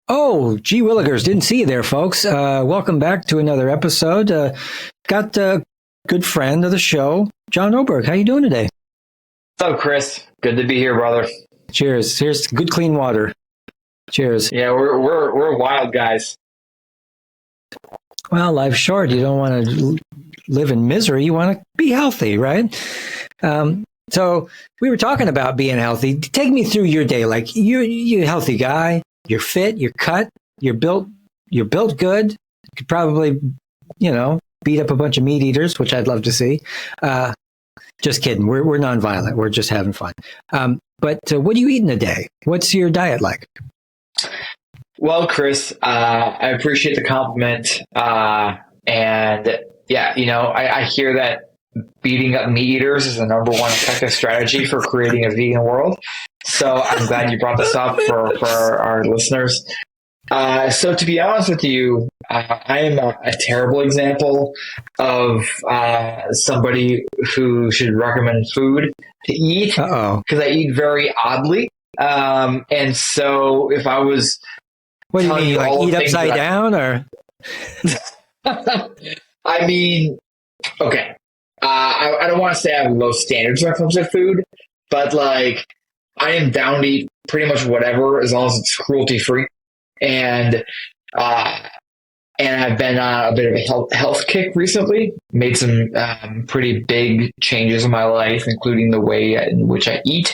Oh, gee willikers, didn't see you there, folks. Welcome back to another episode. Got a good friend of the show, John Oberg. How you doing today? Hello, Chris. Good to be here, brother. Cheers. Here's good, clean water. Cheers. Yeah, we're wild guys. Well, life's short. You don't want to live in misery. You want to be healthy, right? So we were talking about being healthy. Take me through your day. Like you're a healthy guy. You're fit, you're cut, you're built good. You could probably, beat up a bunch of meat eaters, which I'd love to see. Just kidding. We're nonviolent. We're just having fun. But what do you eat in a day? What's your diet like? Well, Chris, I appreciate the compliment. And yeah, I hear that beating up meat eaters is the number one effective strategy for creating a vegan world. So I'm glad you brought this up for our listeners. So to be honest with you, I am a terrible example of somebody who should recommend food to eat because I eat very oddly. And so if I was... What do you mean? Like eat upside down or? I mean, okay. I don't want to say I have low standards when it comes to food, but like I am down to eat pretty much whatever as long as it's cruelty free. And I've been on a bit of a health kick recently. Made some pretty big changes in my life, including the way in which I eat,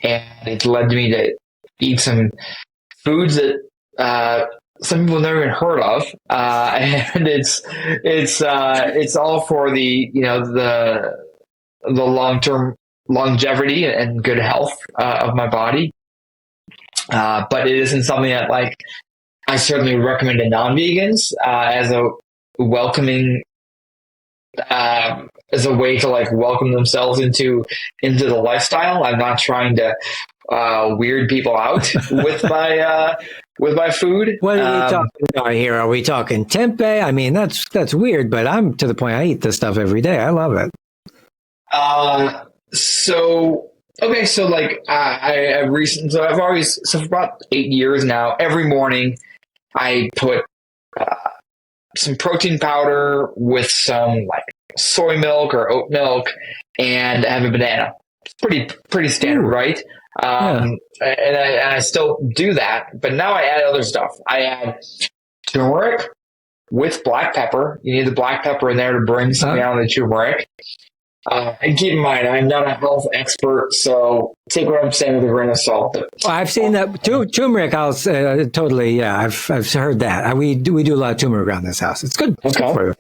and it's led me to eat some foods that some people never even heard of, and it's all for the the long-term longevity and good health of my body. But it isn't something that I certainly recommend to non-vegans as a welcoming, as a way to welcome themselves into the lifestyle. I'm not trying to weird people out with my food. What are we talking about here? Are we talking tempeh? I mean, that's weird, but I'm to the point I eat this stuff every day. I love it. So for about 8 years now, every morning I put some protein powder with some soy milk or oat milk and I have a banana. It's pretty standard, right? And I still do that, but now I add other stuff. I add turmeric with black pepper. You need the black pepper in there to bring something out of the turmeric. And keep in mind, I'm not a health expert, so take what I'm saying with a grain of salt. Well, I've seen that turmeric. I'll totally, yeah. I've heard that. We do a lot of turmeric around this house. It's good. It's good for you.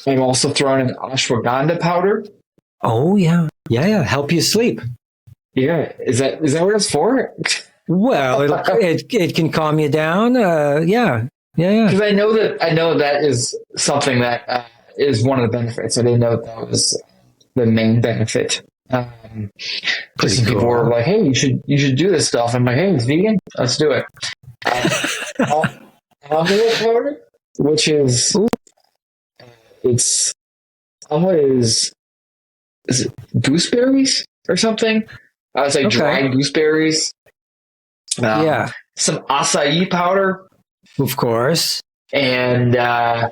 I'm also throwing in ashwagandha powder. Oh yeah. Help you sleep. Yeah, is that what it's for? Well, it can calm you down. Yeah. Because I know that is something that is one of the benefits. I didn't know that was the main benefit. Because cool. People were like, "Hey, you should do this stuff." I'm like, "Hey, it's vegan. Let's do it." Almond powder, which is is it gooseberries or something? I was dried gooseberries. Some acai powder, of course, and I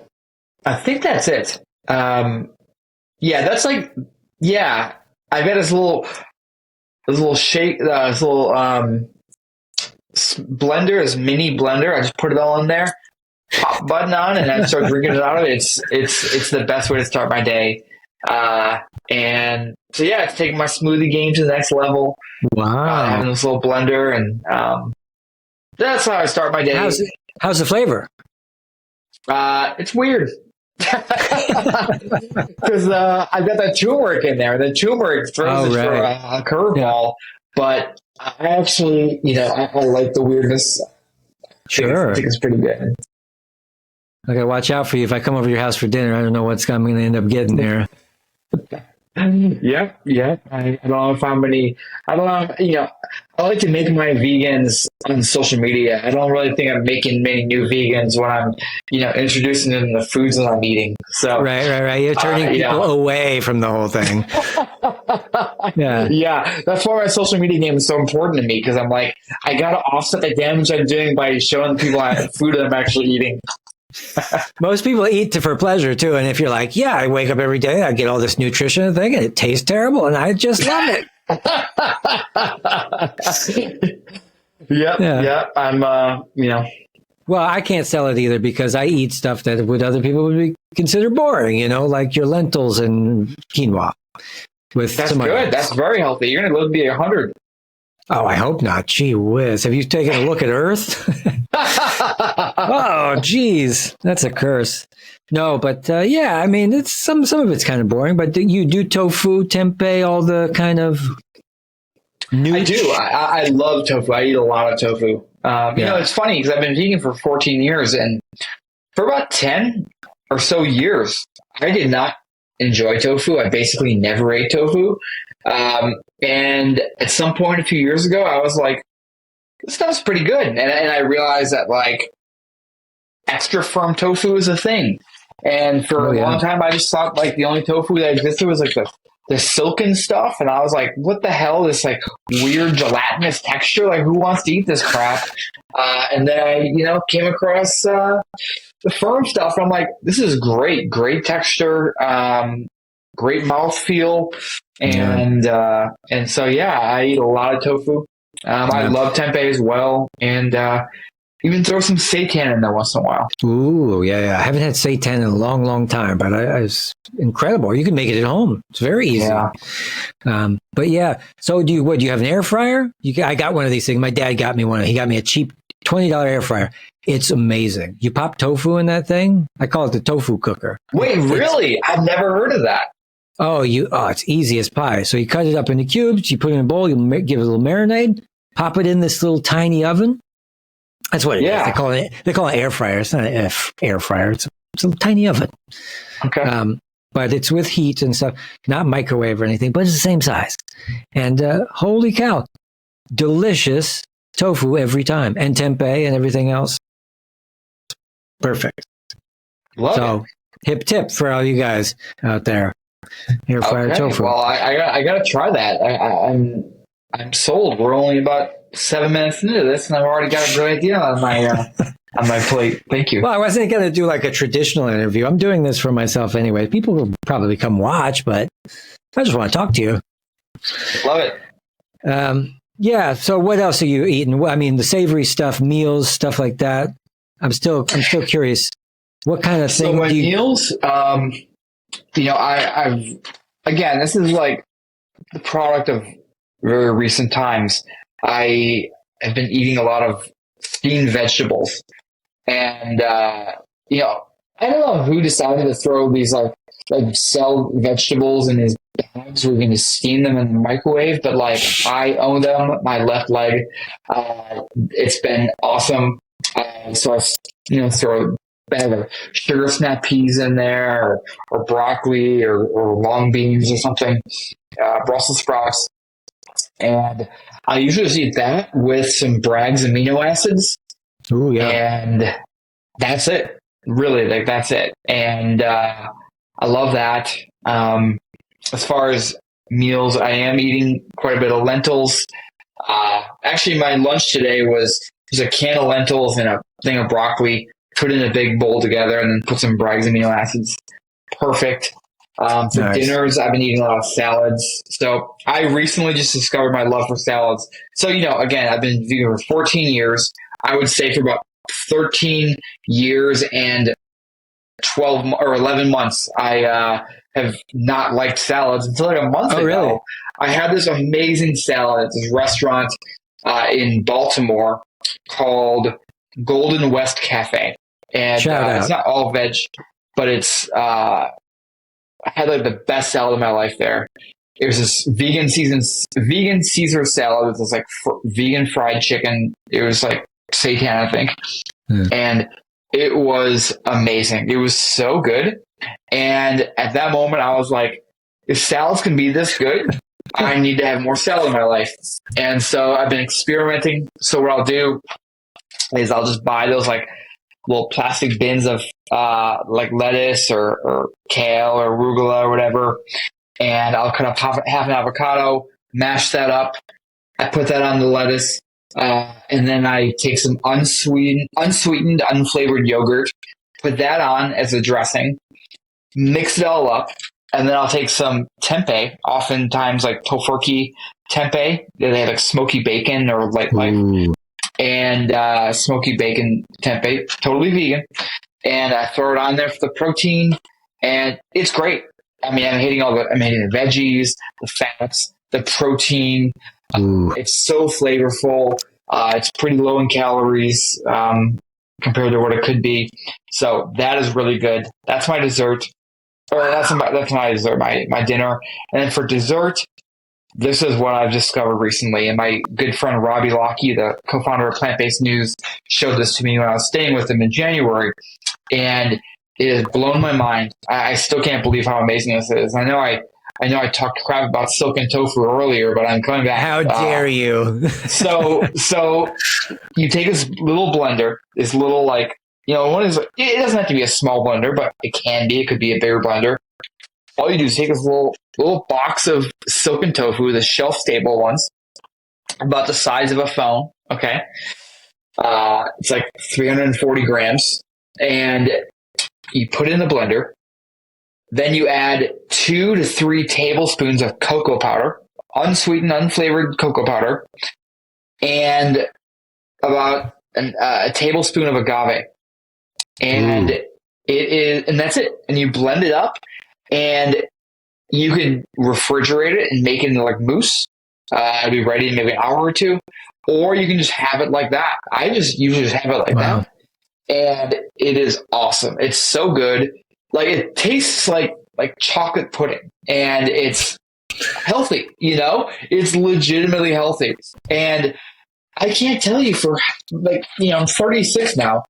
think that's it. That's I got this little shake, this little blender, this mini blender. I just put it all in there, pop button on, and I start drinking it out of it. It's the best way to start my day. And so it's taking my smoothie game to the next level. Wow! Having this little blender, and that's how I start my day. How's the flavor? It's weird. Because I've got that turmeric in there. The turmeric throws it for a curveball, but I actually, I like the weirdness. Sure, I think it's pretty good. I gotta watch out for you if I come over to your house for dinner. I don't know what I'm going to end up getting there. Yeah. I don't know if I'm any. I don't know. I like to make my vegans on social media. I don't really think I'm making many new vegans when I'm, introducing them to the foods that I'm eating. So right. You're turning people away from the whole thing. Yeah. Yeah, that's why my social media game is so important to me because I'm like, I gotta offset the damage I'm doing by showing people food that I'm actually eating. Most people eat for pleasure too. And if you're like, yeah, I wake up every day, I get all this nutrition thing and it tastes terrible and I just love it. Yep. Yeah. Yep. I'm, Well, I can't sell it either because I eat stuff that would other people would be considered boring, like your lentils and quinoa. That's some good. onions. That's very healthy. You're going to live to be 100. Oh, I hope not. Gee whiz. Have you taken a look at Earth? Oh, geez. That's a curse. No, but yeah, I mean, it's some of it's kind of boring, but you do tofu, tempeh, all the kind of I do. I love tofu. I eat a lot of tofu. It's funny because I've been vegan for 14 years, and for about 10 or so years, I did not enjoy tofu. I basically never ate tofu. And at some point a few years ago, I was like, this stuff's pretty good. And I realized that like extra firm tofu is a thing. And for a long time, I just thought like the only tofu that existed was like the silken stuff. And I was like, what the hell? This like weird gelatinous texture. Like who wants to eat this crap? And then I, came across, the firm stuff. I'm like, this is great texture, great mouthfeel. And so, yeah, I eat a lot of tofu. I love tempeh as well. And, even throw some seitan in there once in a while. Ooh, yeah. I haven't had seitan in a long, long time, but it's incredible. You can make it at home. It's very easy. Yeah. But yeah, so do you have an air fryer? I got one of these things. My dad got me one. He got me a cheap $20 air fryer. It's amazing. You pop tofu in that thing. I call it the tofu cooker. Wait, really? I've never heard of that. It's easy as pie. So you cut it up into cubes. You put it in a bowl. You give it a little marinade. Pop it in this little tiny oven. That's what it is. They call it air fryer. It's not an air fryer. It's a tiny oven. Okay. But it's with heat and stuff, not microwave or anything, but it's the same size. And holy cow, delicious tofu every time, and tempeh and everything else. Perfect. Love it. Hip tip for all you guys out there. Air fryer tofu. Well, I got to try that. I'm sold. We're only about 7 minutes into this, and I've already got a great idea on my plate. Thank you. Well, I wasn't going to do like a traditional interview. I'm doing this for myself anyway. People will probably come watch, but I just want to talk to you. Love it. Yeah. So what else are you eating? I mean, the savory stuff, meals, stuff like that. I'm still curious. What kind of thing? So my meals, I've again, this is like the product of very recent times. I have been eating a lot of steamed vegetables, and I don't know who decided to throw these like sell vegetables in these bags. We're going to steam them in the microwave, but like I own them. My left leg. It's been awesome. So I throw a bag of sugar snap peas in there, or broccoli, or long beans or something, Brussels sprouts. And I usually just eat that with some Bragg's amino acids. Ooh, yeah. And that's it. Really, like that's it. And I love that. As far as meals, I am eating quite a bit of lentils. Actually, my lunch today was a can of lentils and a thing of broccoli, put in a big bowl together, and then put some Bragg's amino acids. Perfect. For dinners, I've been eating a lot of salads. So I recently just discovered my love for salads. So, again, I've been vegan for 14 years. I would say for about 13 years and 12 or 11 months, I have not liked salads until like a month ago. Really? I had this amazing salad at this restaurant in Baltimore called Golden West Cafe. And it's not all veg, but it's... I had like the best salad of my life there. It was this vegan Caesar salad with this like vegan fried chicken. It was like seitan, I think. And it was amazing. It was so good. And at that moment, I was like, if salads can be this good, I need to have more salad in my life. And so I've been experimenting. So what I'll do is I'll just buy those like little plastic bins of like lettuce or kale or arugula or whatever. and I'll cut up half an avocado, mash that up. I put that on the lettuce, and then I take some unsweetened, unflavored yogurt, put that on as a dressing, mix it all up, and then I'll take some tempeh, oftentimes like tofurkey tempeh. They have like smoky bacon or life, and smoky bacon tempeh, totally vegan. And I throw it on there for the protein, and it's great. I mean, I'm hitting the veggies, the fats, the protein. It's so flavorful. It's pretty low in calories compared to what it could be. So that is really good. That's my dessert. Or that's my dessert, my dinner. And then for dessert, this is what I've discovered recently. And my good friend Robbie Lockey, the co-founder of Plant-Based News, showed this to me when I was staying with him in January. And it has blown my mind. I still can't believe how amazing this is. I know I talked crap about silken tofu earlier, but I'm coming back. How dare you? So you take this little blender, this little one is, it doesn't have to be a small blender, but it can be. It could be a bigger blender. All you do is take this little box of silken tofu, the shelf stable ones, about the size of a phone. Okay, it's like 340 grams, and you put it in the blender. Then you add 2 to 3 tablespoons of cocoa powder, unsweetened, unflavored cocoa powder, and about a tablespoon of agave. And and that's it. And you blend it up, and you can refrigerate it and make it into like mousse. It'll be ready in maybe an hour or two, or you can just have it like that. I just usually just have it like that, and it is awesome. It's so good. Like, it tastes like chocolate pudding, and it's healthy. It's legitimately healthy. And I can't tell you, for I'm 36 now.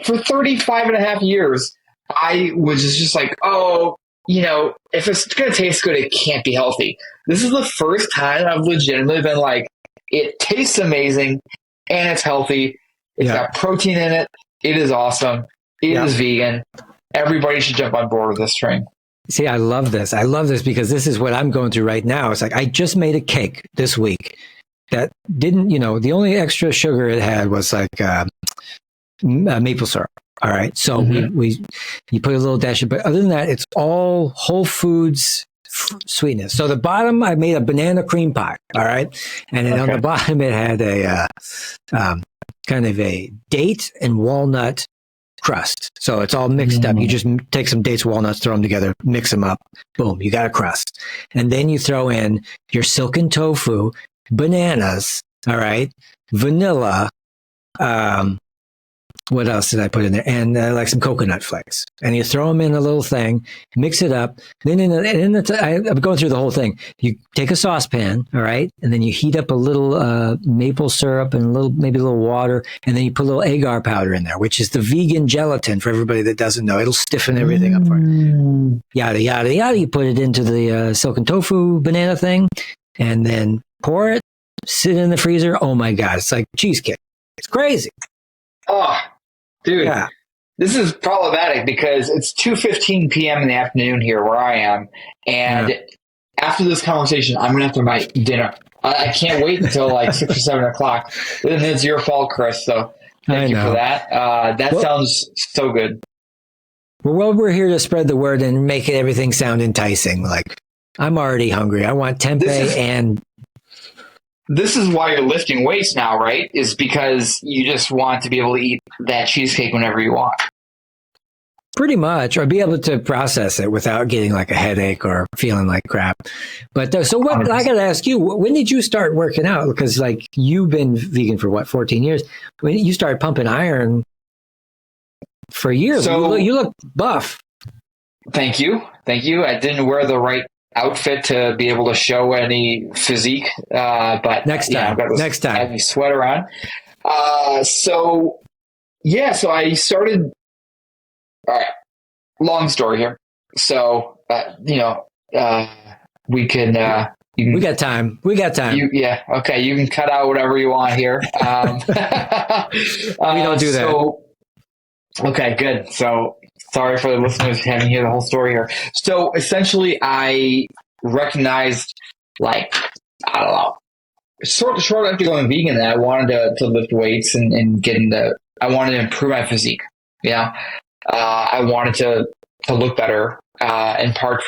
For 35 and a half years, I was just like, if it's going to taste good, it can't be healthy. This is the first time I've legitimately been like, it tastes amazing and it's healthy. It's got protein in it. It is awesome. It is vegan. Everybody should jump on board with this train. See, I love this. I love this because this is what I'm going through right now. It's like, I just made a cake this week that didn't, the only extra sugar it had was like maple syrup. All right. So you put a little dash of, but other than that, it's all whole foods sweetness. So the bottom, I made a banana cream pie. All right. And then on the bottom, it had a kind of a date and walnut crust. So it's all mixed up. You just take some dates, walnuts, throw them together, mix them up. Boom, you got a crust. And then you throw in your silken tofu, bananas, all right, vanilla, what else did I put in there? And like some coconut flakes. And you throw them in a little thing, mix it up. Then I'm going through the whole thing. You take a saucepan, all right, and then you heat up a little maple syrup and maybe a little water, and then you put a little agar powder in there, which is the vegan gelatin for everybody that doesn't know. It'll stiffen everything up for you. Yada, yada, yada. You put it into the silken tofu banana thing, and then pour it, sit in the freezer. Oh my God, it's like cheesecake. It's crazy. Oh, dude, this is problematic because it's 2:15 p.m. in the afternoon here where I am. And after this conversation, I'm going to have to my dinner. I can't wait until like 6 or 7 o'clock. Then it's your fault, Chris. So thank you for that. That sounds so good. Well, we're here to spread the word and make everything sound enticing. Like, I'm already hungry. I want tempeh and... This is why you're lifting weights now, right? Is because you just want to be able to eat that cheesecake whenever you want. Pretty much, or be able to process it without getting like a headache or feeling like crap. But so what, I got to ask you, when did you start working out? Because like you've been vegan for 14 years. When you started pumping iron for years, so, you look buff. Thank you. I didn't wear the right outfit to be able to show any physique, but next time, I've got this heavy sweater on. So I started. All right, long story here. So we can. We got time. Okay. You can cut out whatever you want here. We don't do that. Okay, good. So sorry for the listeners having to hear the whole story here. So essentially, I recognized, like, I don't know, short after going vegan, that I wanted to lift weights and I wanted to improve my physique. I wanted to look better, in part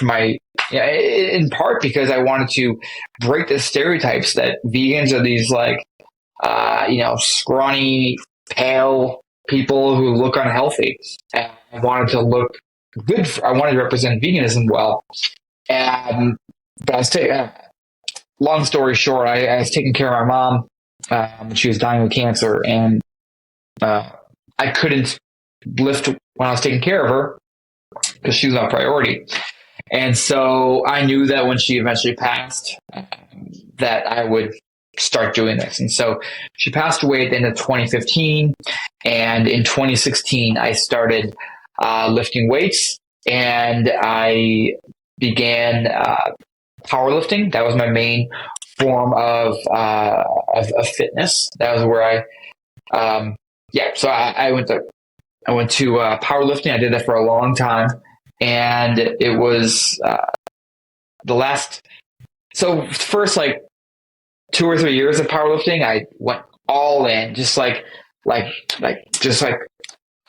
because I wanted to break the stereotypes that vegans are these like, scrawny, pale people who look unhealthy. And I wanted to look good. I wanted to represent veganism well. But I was long story short, I was taking care of my mom. She was dying of cancer, and I couldn't lift when I was taking care of her because she was my priority. And so I knew that when she eventually passed, that I would start doing this. And so she passed away at the end of 2015. And in 2016, I started lifting weights, and I began powerlifting. That was my main form of fitness. That was where so I went to powerlifting. I did that for a long time, and it was first like 2 or 3 years of powerlifting, I went all in, just like a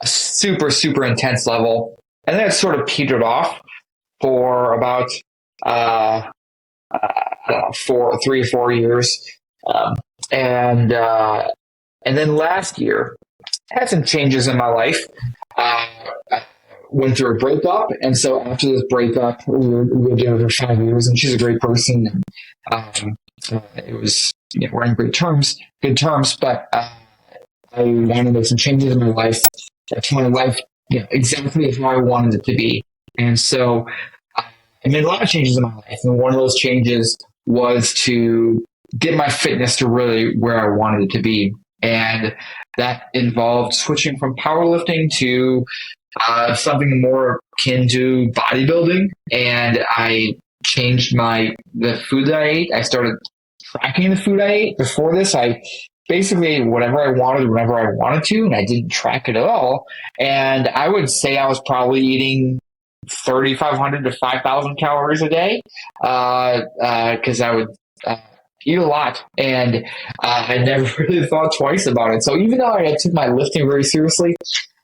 super, super intense level. And then it sort of petered off for about 3 or 4 years. And then last year, I had some changes in my life. I went through a breakup, and so after this breakup, we were together for 5 years, and she's a great person. It was, we're in good terms, but I wanted to make some changes in my life. That's my life, exactly how I wanted it to be. And so I made a lot of changes in my life, and one of those changes was to get my fitness to really where I wanted it to be. And that involved switching from powerlifting to something more akin to bodybuilding. And I changed the food that I ate. I started tracking the food I ate. Before this, I basically ate whatever I wanted, whenever I wanted to, and I didn't track it at all. And I would say I was probably eating 3,500 to 5,000 calories a day, because I would eat a lot, and I never really thought twice about it. So even though I took my lifting very seriously,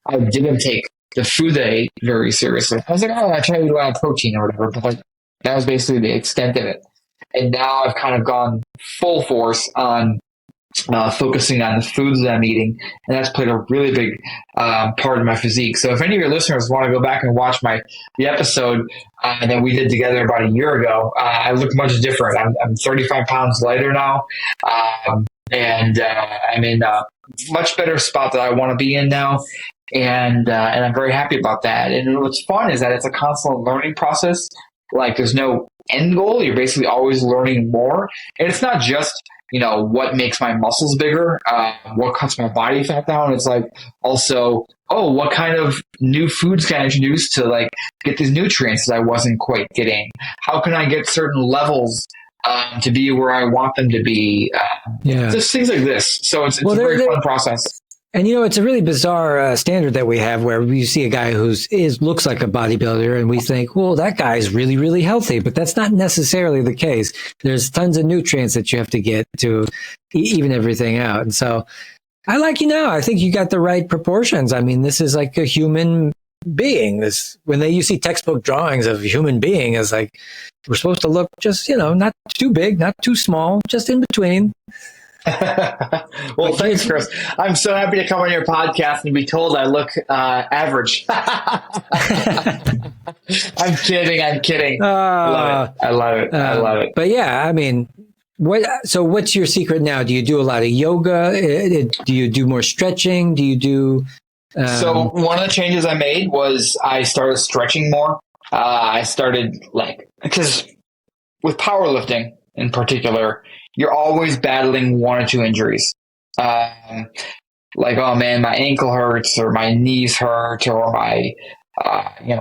I didn't take the food that I ate very seriously. I was like, I try to eat a lot of protein or whatever, but that was basically the extent of it. And now I've kind of gone full force on focusing on the foods that I'm eating, and that's played a really big part of my physique. So if any of your listeners want to go back and watch the episode that we did together about a year ago, I look much different. I'm 35 pounds lighter now, and I'm in a much better spot that I want to be in now, and I'm very happy about that. And what's fun is that it's a constant learning process. Like, there's no end goal. You're basically always learning more, and it's not just what makes my muscles bigger, what cuts my body fat down. It's like also, what kind of new foods can I introduce to like get these nutrients that I wasn't quite getting? How can I get certain levels to be where I want them to be? Just things like this. So it's a very fun process. And it's a really bizarre standard that we have, where we see a guy looks like a bodybuilder, and we think, well, that guy is really, really healthy, but that's not necessarily the case. There's tons of nutrients that you have to get to even everything out. And so I like I think you got the right proportions. I mean, this is like a human being. When you see textbook drawings of a human being, as like, we're supposed to look just, not too big, not too small, just in between. Well, thanks, Chris. I'm so happy to come on your podcast and be told I look average. I'm kidding. I love it. But yeah, I mean, what's your secret now? Do you do a lot of yoga? Do you do more stretching? Do you do... So one of the changes I made was I started stretching more. I started because with powerlifting in particular, you're always battling 1 or 2 injuries. Oh man, my ankle hurts, or my knees hurt, or my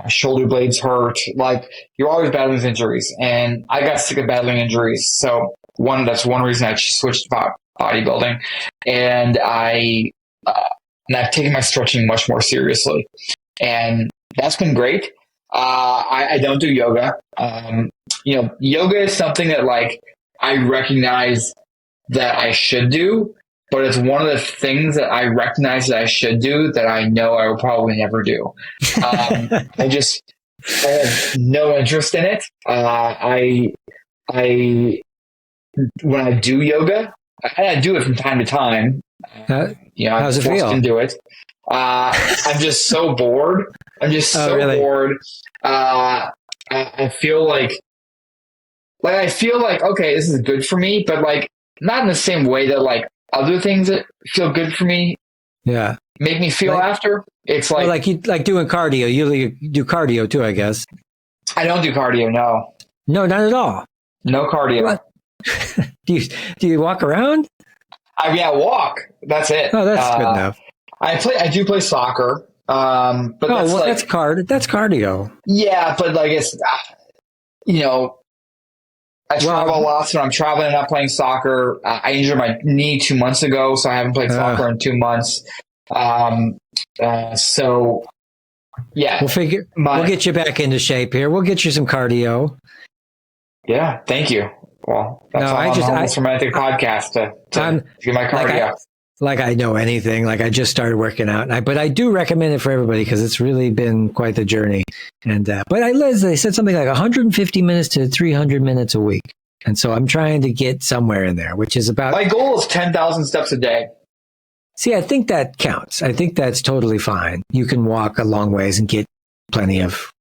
shoulder blades hurt. Like, you're always battling these injuries, and I got sick of battling injuries. So that's one reason I switched to bodybuilding, and I've taken my stretching much more seriously, and that's been great. I don't do yoga. Yoga is something that like I recognize that I should do, but it's one of the things that I recognize that I should do that I know I will probably never do. I have no interest in it. I when I do yoga, I do it from time to time. How's I'm it forced feel? to do it. I'm just so bored. I'm just so really? bored. I feel like okay, this is good for me, but like not in the same way that like other things that feel good for me Yeah. make me feel Like, after. It's like, well, like you like doing cardio. You do cardio too, I guess. I don't do cardio. No, No, not at all. no cardio. What? Do you walk around? I walk. That's it. Oh, that's good enough. I do play soccer. But that's like, that's cardio. yeah, but like it's, I travel a lot, so I'm traveling and not playing soccer. I injured my knee 2 months ago, so I haven't played soccer in 2 months. So yeah, we'll get you back into shape here. We'll get you some cardio. Yeah, thank you. Well, that's all on this romantic podcast to get my cardio. Like I know anything. Like I just started working out, but I do recommend it for everybody because it's really been quite the journey. And they said something like 150 minutes to 300 minutes a week, and so I'm trying to get somewhere in there, which is about. My goal is 10,000 steps a day. See, I think that counts. I think that's totally fine. You can walk a long ways and get plenty of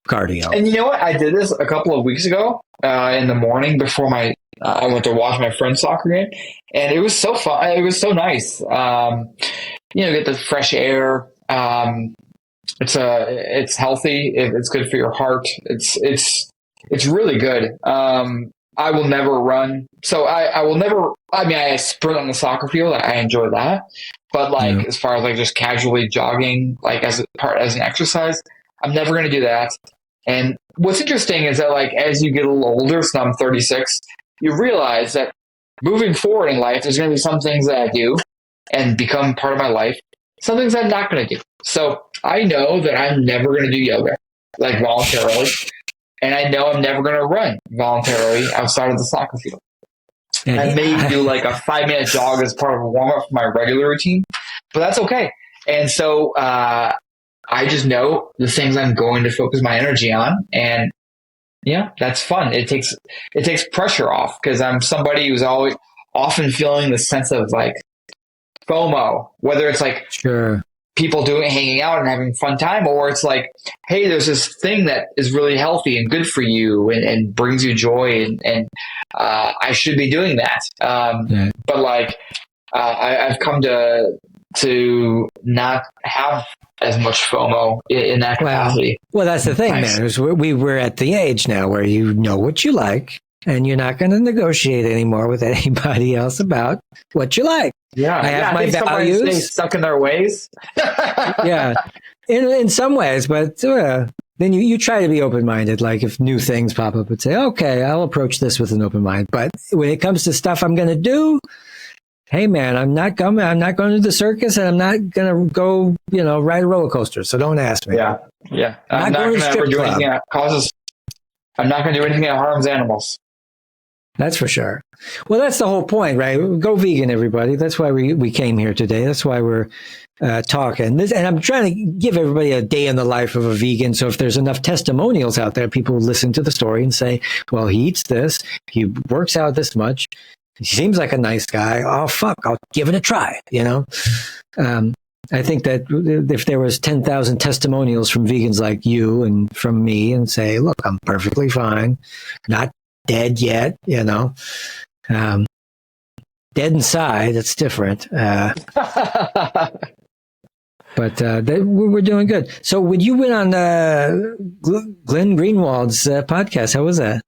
cardio. And you know what? I did this a couple of weeks ago in the morning before I went to watch my friend's soccer game, and it was so fun. It was so nice. Get the fresh air. It's healthy. It's good for your heart. It's really good. I will never run. So I will never, I sprint on the soccer field. I enjoy that. But like, as far as like just casually jogging, like as an exercise, I'm never going to do that. And what's interesting is that like, as you get a little older, so I'm 36, you realize that moving forward in life, there's going to be some things that I do and become part of my life. Some things I'm not going to do. So I know that I'm never going to do yoga, like voluntarily. And I know I'm never going to run voluntarily outside of the soccer field. And I may do like a 5-minute jog as part of a warm up for my regular routine, but that's okay. And so I just know the things I'm going to focus my energy on, and yeah, that's fun. It takes pressure off because I'm somebody who's always often feeling the sense of like FOMO, whether it's like people hanging out and having fun time, or it's like, hey, there's this thing that is really healthy and good for you and brings you joy, and I should be doing that. But like, I've come to not have as much FOMO in that capacity. Well, that's the thing, man. Is we're at the age now where you know what you like, and you're not going to negotiate anymore with anybody else about what you like. Yeah, I have my values. Stay stuck in their ways. Yeah, in some ways, but then you try to be open-minded. Like if new things pop up, and say, okay, I'll approach this with an open mind. But when it comes to stuff I'm going to do, hey man, I'm not going to the circus, and I'm not going to go, ride a roller coaster. So don't ask me. Yeah. I'm not going to ever do anything that causes. I'm not going to do anything that harms animals. That's for sure. Well, that's the whole point, right? Go vegan, everybody. That's why we came here today. That's why we're talking. And I'm trying to give everybody a day in the life of a vegan. So if there's enough testimonials out there, people will listen to the story and say, well, he eats this. He works out this much. He seems like a nice guy. Oh, fuck, I'll give it a try, I think that if there was 10,000 testimonials from vegans like you and from me and say, look, I'm perfectly fine, not dead yet, dead inside, it's different. But we're doing good. So when you went on Glenn Greenwald's podcast, how was that?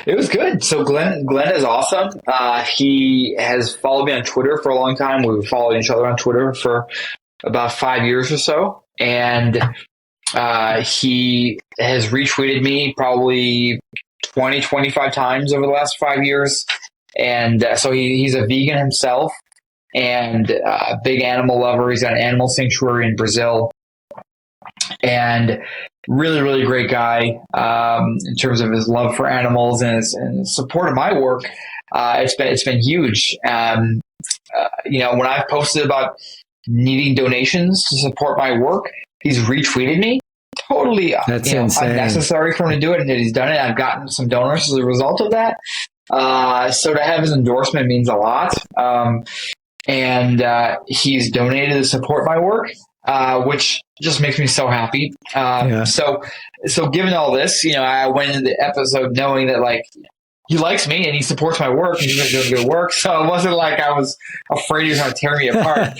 It was good. So Glenn is awesome. He has followed me on Twitter for a long time. We've followed each other on Twitter for about 5 years or so. And he has retweeted me probably 20, 25 times over the last 5 years. And so he's a vegan himself and a big animal lover. He's got an animal sanctuary in Brazil. and really, really great guy in terms of his love for animals and his support of my work. It's been huge. When I've posted about needing donations to support my work, he's retweeted me. Totally unnecessary for him to do it, and he's done it. I've gotten some donors as a result of that. So to have his endorsement means a lot. And he's donated to support my work, which just makes me so happy. So given all this, I went into the episode knowing that he likes me and he supports my work and he's doing good work. So it wasn't like I was afraid he was going to tear me apart.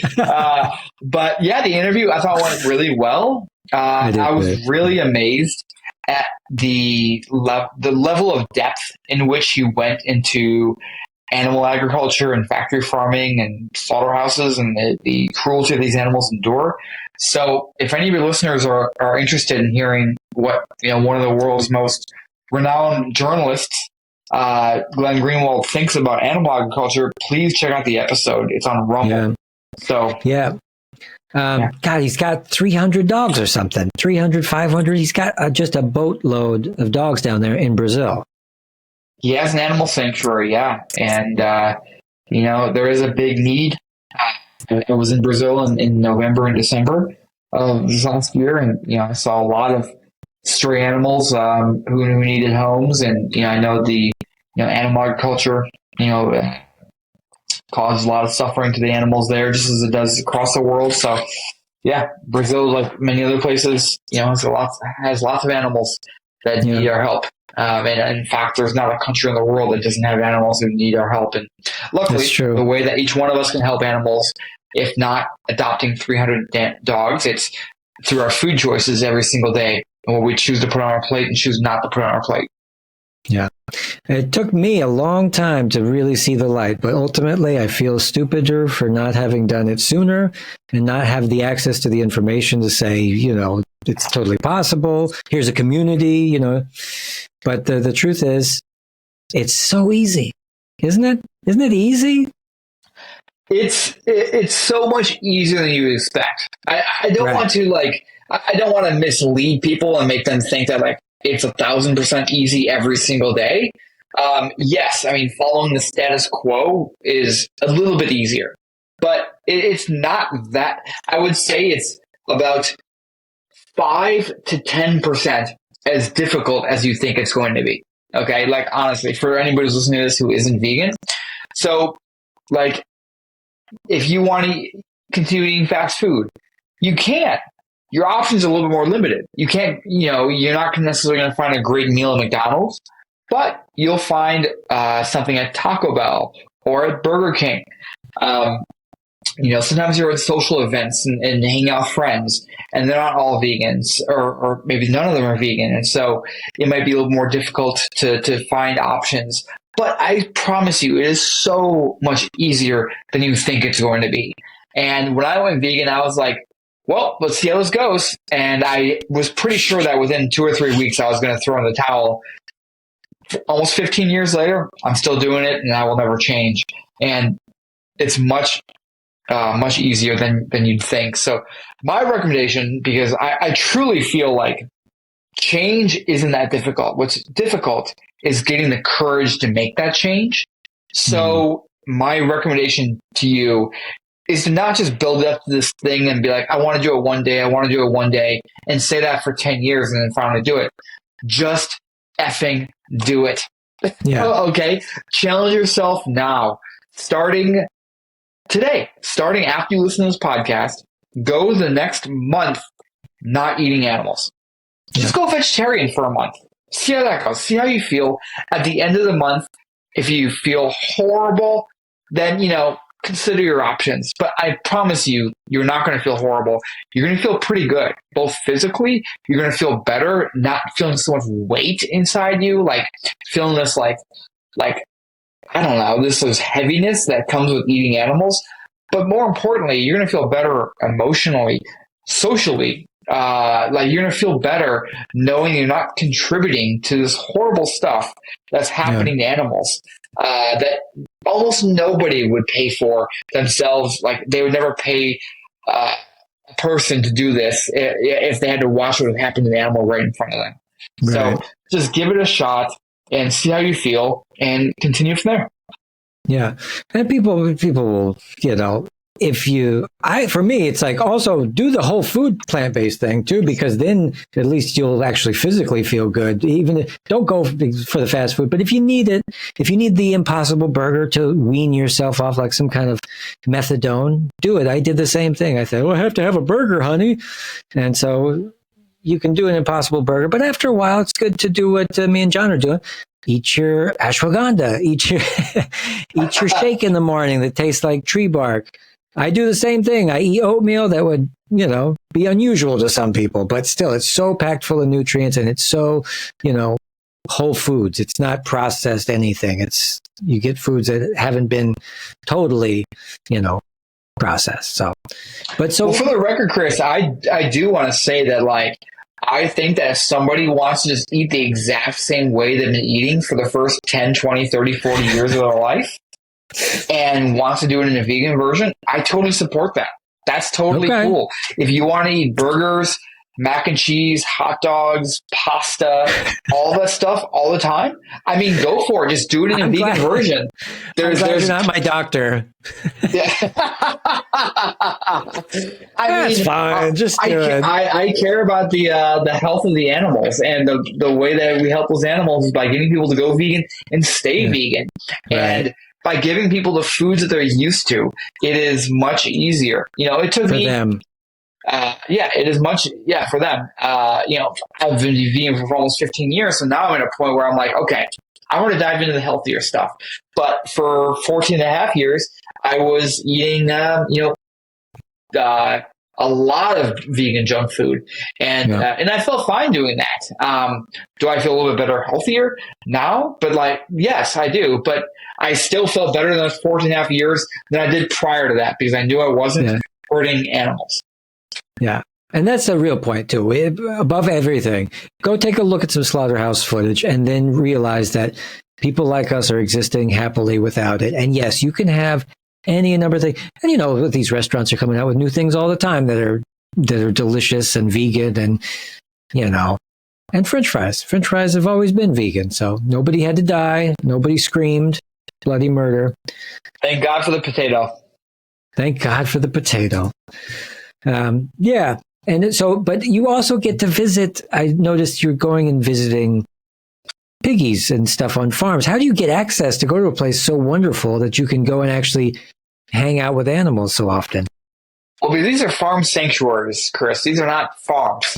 But yeah, the interview I thought went really well. I was really amazed at the level of depth in which he went into animal agriculture and factory farming and slaughterhouses and the cruelty these animals endure. So if any of your listeners are interested in hearing what one of the world's most renowned journalists, Glenn Greenwald, thinks about animal agriculture, please check out the episode. It's on Rumble. Yeah. So God, he's got 300 dogs or something. 300, 500. He's got just a boatload of dogs down there in Brazil. He has an animal sanctuary, yeah. And, there is a big need. I was in Brazil in November and December of this last year, and, I saw a lot of stray animals who needed homes. And, I know the animal agriculture, causes a lot of suffering to the animals there, just as it does across the world. So, yeah, Brazil, like many other places, has lots of animals that need our help. And in fact, there's not a country in the world that doesn't have animals who need our help. And luckily, the way that each one of us can help animals, if not adopting 300 dogs, it's through our food choices every single day, and what we choose to put on our plate and choose not to put on our plate. Yeah. It took me a long time to really see the light, but ultimately I feel stupider for not having done it sooner and not have the access to the information to say, it's totally possible. Here's a community, But the truth is, it's so easy, isn't it? Isn't it easy? It's so much easier than you expect. I don't want to I don't want to mislead people and make them think that it's 1,000% easy every single day. Yes, I mean, following the status quo is a little bit easier, but it's not that. I would say it's about 5 to 10% as difficult as you think it's going to be. Okay, honestly, for anybody who's listening to this who isn't vegan, so if you want to continue eating fast food, you can't. Your options are a little bit more limited. You can't, you're not necessarily going to find a great meal at McDonald's, but you'll find something at Taco Bell or at Burger King. Sometimes you're at social events and hang out with friends, and they're not all vegans, or maybe none of them are vegan. And so it might be a little more difficult to find options. But I promise you, it is so much easier than you think it's going to be. And when I went vegan, I was like, well, let's see how this goes. And I was pretty sure that within 2 or 3 weeks, I was going to throw in the towel. Almost 15 years later, I'm still doing it, and I will never change. And it's much easier than you'd think. So my recommendation, because I truly feel like change isn't that difficult. What's difficult is getting the courage to make that change. So my recommendation to you is to not just build up this thing and be like, I want to do it one day, and say that for 10 years and then finally do it. Just effing do it. Yeah. Okay. Challenge yourself now. Starting today, starting after you listen to this podcast, go the next month not eating animals. Just go vegetarian for a month. See how that goes. See how you feel. At the end of the month, if you feel horrible, then, consider your options. But I promise you, you're not going to feel horrible. You're going to feel pretty good. Both physically, you're going to feel better, not feeling so much weight inside you, feeling this I don't know, this heaviness that comes with eating animals. But more importantly, you're going to feel better emotionally, socially. You're going to feel better knowing you're not contributing to this horrible stuff that's happening to animals that almost nobody would pay for themselves. They would never pay a person to do this if they had to watch what happened to the animal right in front of them. Right. So just give it a shot and see how you feel and continue from there. Yeah. And people will, for me, it's like also do the whole food plant-based thing too, because then at least you'll actually physically feel good. Don't go for the fast food, but if you need the Impossible Burger to wean yourself off like some kind of methadone, do it. I did the same thing. I said, well, I have to have a burger, honey. And so you can do an Impossible Burger, but after a while, it's good to do what me and John are doing. Eat your ashwagandha. Eat your shake in the morning that tastes like tree bark. I do the same thing. I eat oatmeal that would, be unusual to some people, but still, it's so packed full of nutrients and it's so, whole foods. It's not processed anything. You get foods that haven't been totally, processed. So for the record, Chris, I do want to say that, like, I think that if somebody wants to just eat the exact same way they've been eating for the first 10, 20, 30, 40 years of their life and wants to do it in a vegan version, I totally support that. That's totally cool. If you want to eat burgers, mac and cheese, hot dogs, pasta, all that stuff all the time, I mean, go for it. Just do it in a vegan version. There's not my doctor. Yeah. That's fine. Just do it. I care about the health of the animals, and the way that we help those animals is by getting people to go vegan and stay vegan. Right. And by giving people the foods that they're used to, it is much easier. It took me. Them. It is much, for them. I've been vegan for almost 15 years, so now I'm at a point where I'm like, okay, I want to dive into the healthier stuff. But for 14 and a half years, I was eating, a lot of vegan junk food, and I felt fine doing that. Do I feel a little bit better, healthier now? But yes, I do. But I still felt better in those 14 and a half years than I did prior to that, because I knew I wasn't hurting animals. Yeah. And that's the real point too. Above everything, go take a look at some slaughterhouse footage and then realize that people like us are existing happily without it. And yes, you can have any number of things. And these restaurants are coming out with new things all the time that are delicious and vegan and, and French fries. French fries have always been vegan. So nobody had to die. Nobody screamed bloody murder. Thank God for the potato. Thank God for the potato. And so, but you also get to visit. I noticed you're going and visiting piggies and stuff on farms. How do you get access to go to a place so wonderful that you can go and actually hang out with animals so often? Well, these are farm sanctuaries, Chris. These are not farms.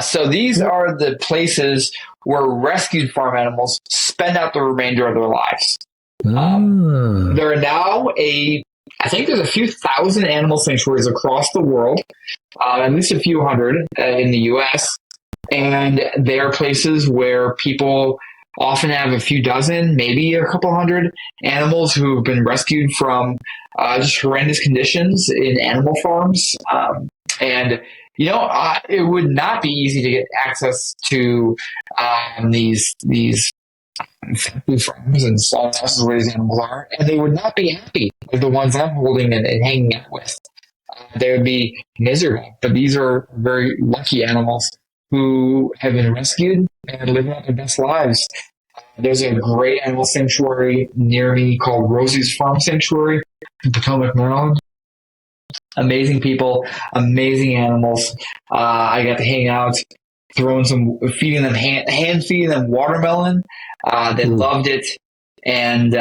So these are the places where rescued farm animals spend out the remainder of their lives. There are now I think there's a few thousand animal sanctuaries across the world, at least a few hundred in the U.S. And they are places where people often have a few dozen, maybe a couple hundred animals who have been rescued from just horrendous conditions in animal farms. It would not be easy to get access to these farms and slaughterhouses where these animals are, and they would not be happy with the ones I'm holding and hanging out with. They would be miserable. But these are very lucky animals who have been rescued and living out their best lives. There's a great animal sanctuary near me called Rosie's Farm Sanctuary in Potomac, Maryland. Amazing people, amazing animals. I got to hang out, feeding them hand feeding them watermelon. They loved it, and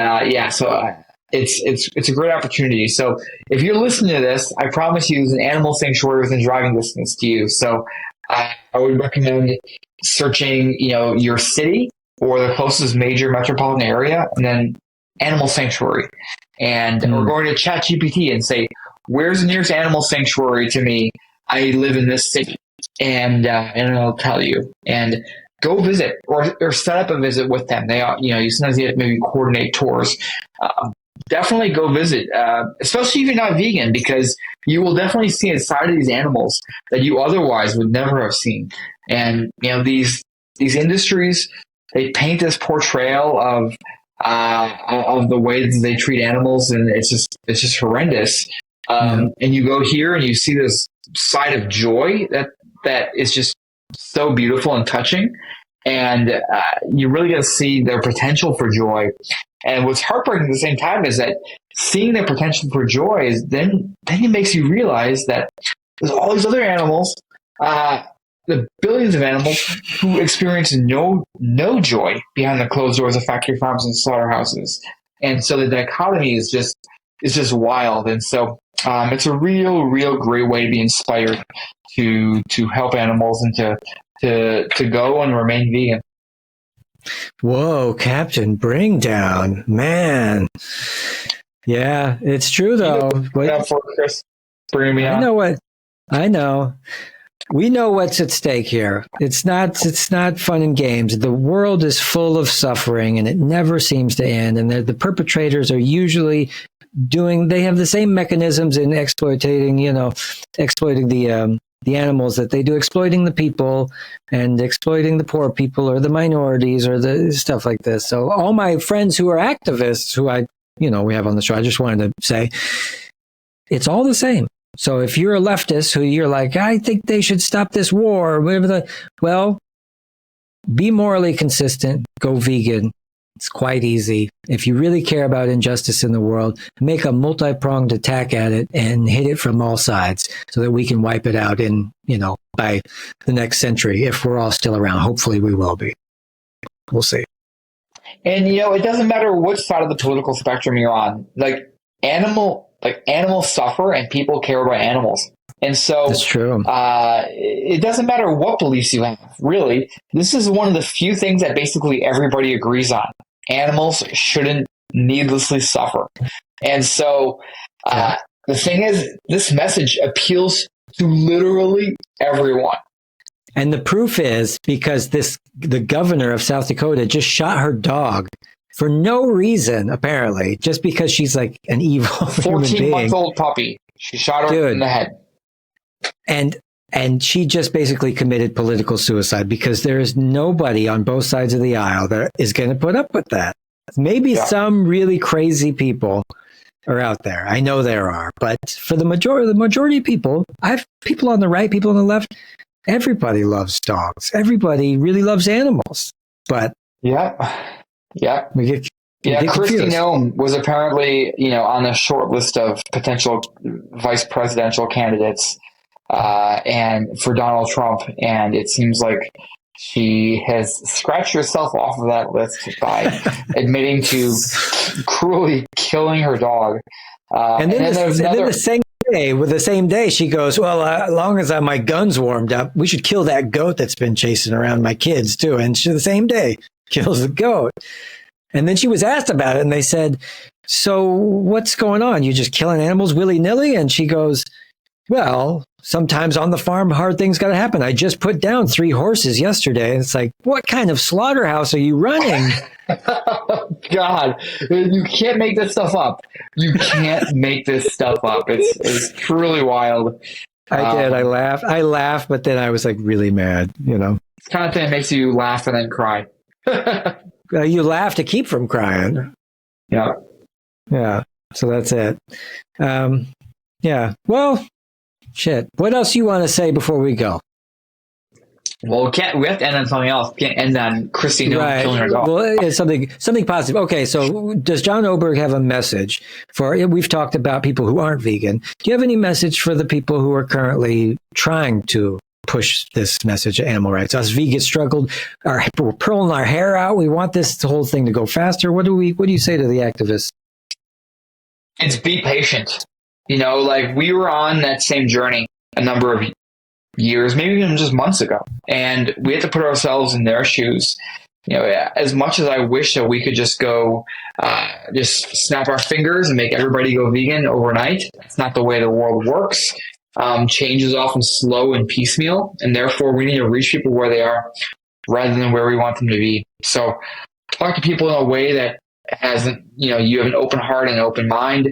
so it's a great opportunity. So if you're listening to this, I promise you, there's an animal sanctuary within driving distance to you. So I would recommend searching, your city or the closest major metropolitan area, and then animal sanctuary, and we're going to ChatGPT and say, where's the nearest animal sanctuary to me? I live in this city, and it'll tell you. And go visit or set up a visit with them. They are, you sometimes you have to maybe coordinate tours. Definitely go visit, especially if you're not vegan, because you will definitely see a side of these animals that you otherwise would never have seen. And these industries, they paint this portrayal of the way that they treat animals, and it's just horrendous. And you go here and you see this side of joy that is just so beautiful and touching. And you really get to see their potential for joy. And what's heartbreaking at the same time is that seeing their potential for joy is then it makes you realize that there's all these other animals, the billions of animals who experience no joy behind the closed doors of factory farms and slaughterhouses. And so the dichotomy is just wild. And so it's a real great way to be inspired to help animals and to go and remain vegan. Whoa, Captain Bring Down, man. Yeah, it's true though. For Chris, bring me on. I know. We know what's at stake here. It's not fun and games. The world is full of suffering and it never seems to end. And the perpetrators are usually they have the same mechanisms in exploiting the animals that they do exploiting the people and exploiting the poor people or the minorities or the stuff like this. So all my friends who are activists who we have on the show, I just wanted to say it's all the same. So if you're a leftist who you're like, I think they should stop this war or whatever, well, be morally consistent, go vegan. It's quite easy. If you really care about injustice in the world, make a multi-pronged attack at it and hit it from all sides so that we can wipe it out by the next century if we're all still around. Hopefully we will be. We'll see. And it doesn't matter which side of the political spectrum you're on. Animals suffer and people care about animals. And so that's true. It doesn't matter what beliefs you have, really. This is one of the few things that basically everybody agrees on. Animals shouldn't needlessly suffer. And so the thing is, this message appeals to literally everyone. And the proof is because the governor of South Dakota just shot her dog for no reason, apparently, just because she's like an evil 14-month-old puppy. She shot her in the head. And she just basically committed political suicide because there is nobody on both sides of the aisle that is going to put up with that. Maybe some really crazy people are out there. I know there are, but for the majority of people, I have people on the right, people on the left. Everybody loves dogs. Everybody really loves animals. But Kristi Noem was apparently, on the short list of potential vice presidential candidates, and for Donald Trump, and it seems like she has scratched herself off of that list by admitting to cruelly killing her dog. And then the same day, she goes, well, as long as my gun's warmed up, we should kill that goat that's been chasing around my kids too. And the same day kills the goat. And then she was asked about it and they said, so what's going on? You just killing animals willy-nilly? And she goes, well, sometimes on the farm, hard things got to happen. I just put down 3 horses yesterday. And it's like, what kind of slaughterhouse are you running? God, you can't make this stuff up. You can't make this stuff up. It's truly wild. I did. I laughed, but then I was like really mad, It's the kind of thing that makes you laugh and then cry. You laugh to keep from crying. Yeah. Yeah. So that's it. Yeah. Well, shit. What else you want to say before we go? Well, we have to end on something else. We can't end on Kristi Noem killing her dog. Well, it's something positive. Okay, so does John Oberg have a message we've talked about people who aren't vegan. Do you have any message for the people who are currently trying to push this message of animal rights? Us vegans struggled. We're pulling our hair out. We want this whole thing to go faster. What do you say to the activists? It's be patient. We were on that same journey a number of years, maybe even just months ago. And we had to put ourselves in their shoes. As much as I wish that we could just go, just snap our fingers and make everybody go vegan overnight, that's not the way the world works. Change is often slow and piecemeal, and therefore we need to reach people where they are rather than where we want them to be. So talk to people in a way that you have an open heart and an open mind.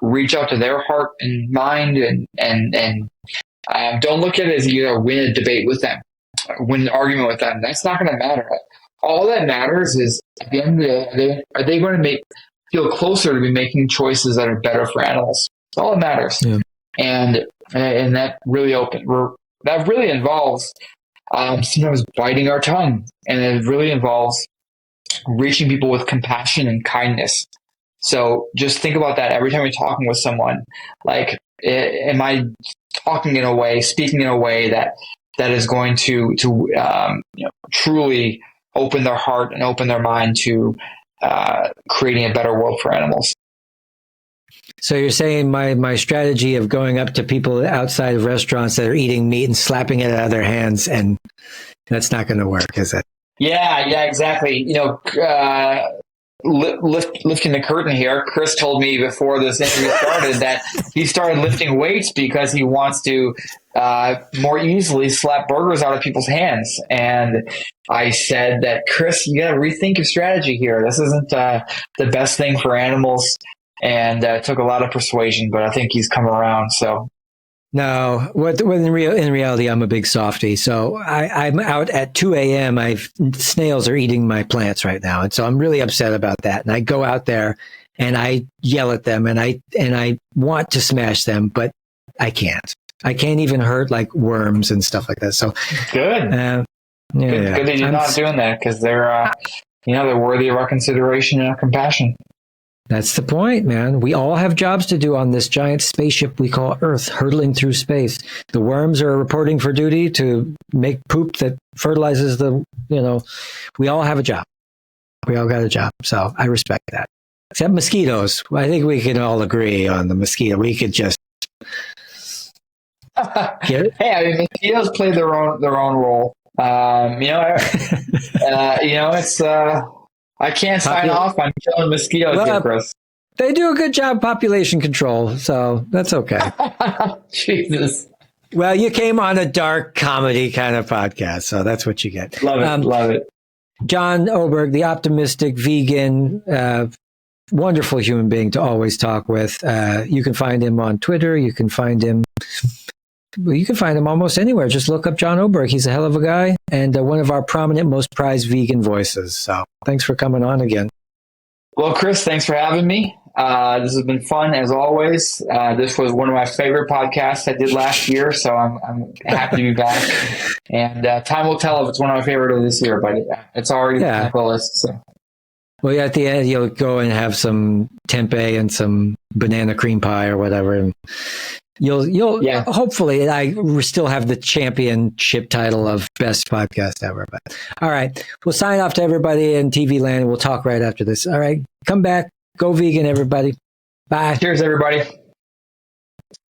Reach out to their heart and mind, and don't look at it as you win a debate with them, win an argument with them. That's not going to matter. All that matters is at the end of the day, are they going to feel closer to be making choices that are better for animals? That's all that matters. Yeah. And and that really involves sometimes biting our tongue, and it really involves reaching people with compassion and kindness. So just think about that every time you're talking with someone. Like, am I speaking in a way that is going to truly open their heart and open their mind to creating a better world for animals? So you're saying my strategy of going up to people outside of restaurants that are eating meat and slapping it out of their hands, and that's not going to work, is it? Yeah, exactly. Lifting the curtain here, Chris told me before this interview started that he started lifting weights because he wants to more easily slap burgers out of people's hands. And I said that, Chris, you got to rethink your strategy here. This isn't the best thing for animals. And it took a lot of persuasion, but I think he's come around. So. No, in reality, I'm a big softie. So I'm out at 2 a.m. Snails are eating my plants right now. And so I'm really upset about that. And I go out there and I yell at them and I want to smash them, but I can't. I can't even hurt like worms and stuff like that. So good. Good that you're not doing that, because they're worthy of our consideration and our compassion. That's the point, man. We all have jobs to do on this giant spaceship we call Earth, hurtling through space. The worms are reporting for duty to make poop that fertilizes we all have a job. We all got a job. So I respect that. Except mosquitoes. I think we can all agree on the mosquito. We could just get it. Hey, mosquitoes play their own role. It's I can't sign off on killing mosquitoes here, Chris. They do a good job population control, so that's okay. Jesus. Well, you came on a dark comedy kind of podcast, so that's what you get. Love it. John Oberg, the optimistic vegan, wonderful human being to always talk with. You can find him on Twitter. You can find him almost anywhere. Just look up John Oberg. He's a hell of a guy and one of our prominent, most prized vegan voices. So thanks for coming on again. Well, Chris, thanks for having me. This has been fun as always. This was one of my favorite podcasts I did last year, so I'm happy to be back. And time will tell if it's one of my favorite of this year, but it's already on the list. So. Well, at the end, you'll go and have some tempeh and some banana cream pie or whatever, and you'll hopefully I still have the championship title of best podcast ever. But all right, we'll sign off to everybody in TV land. We'll talk right after this. All right, come back, go vegan, everybody. Bye. Cheers, everybody.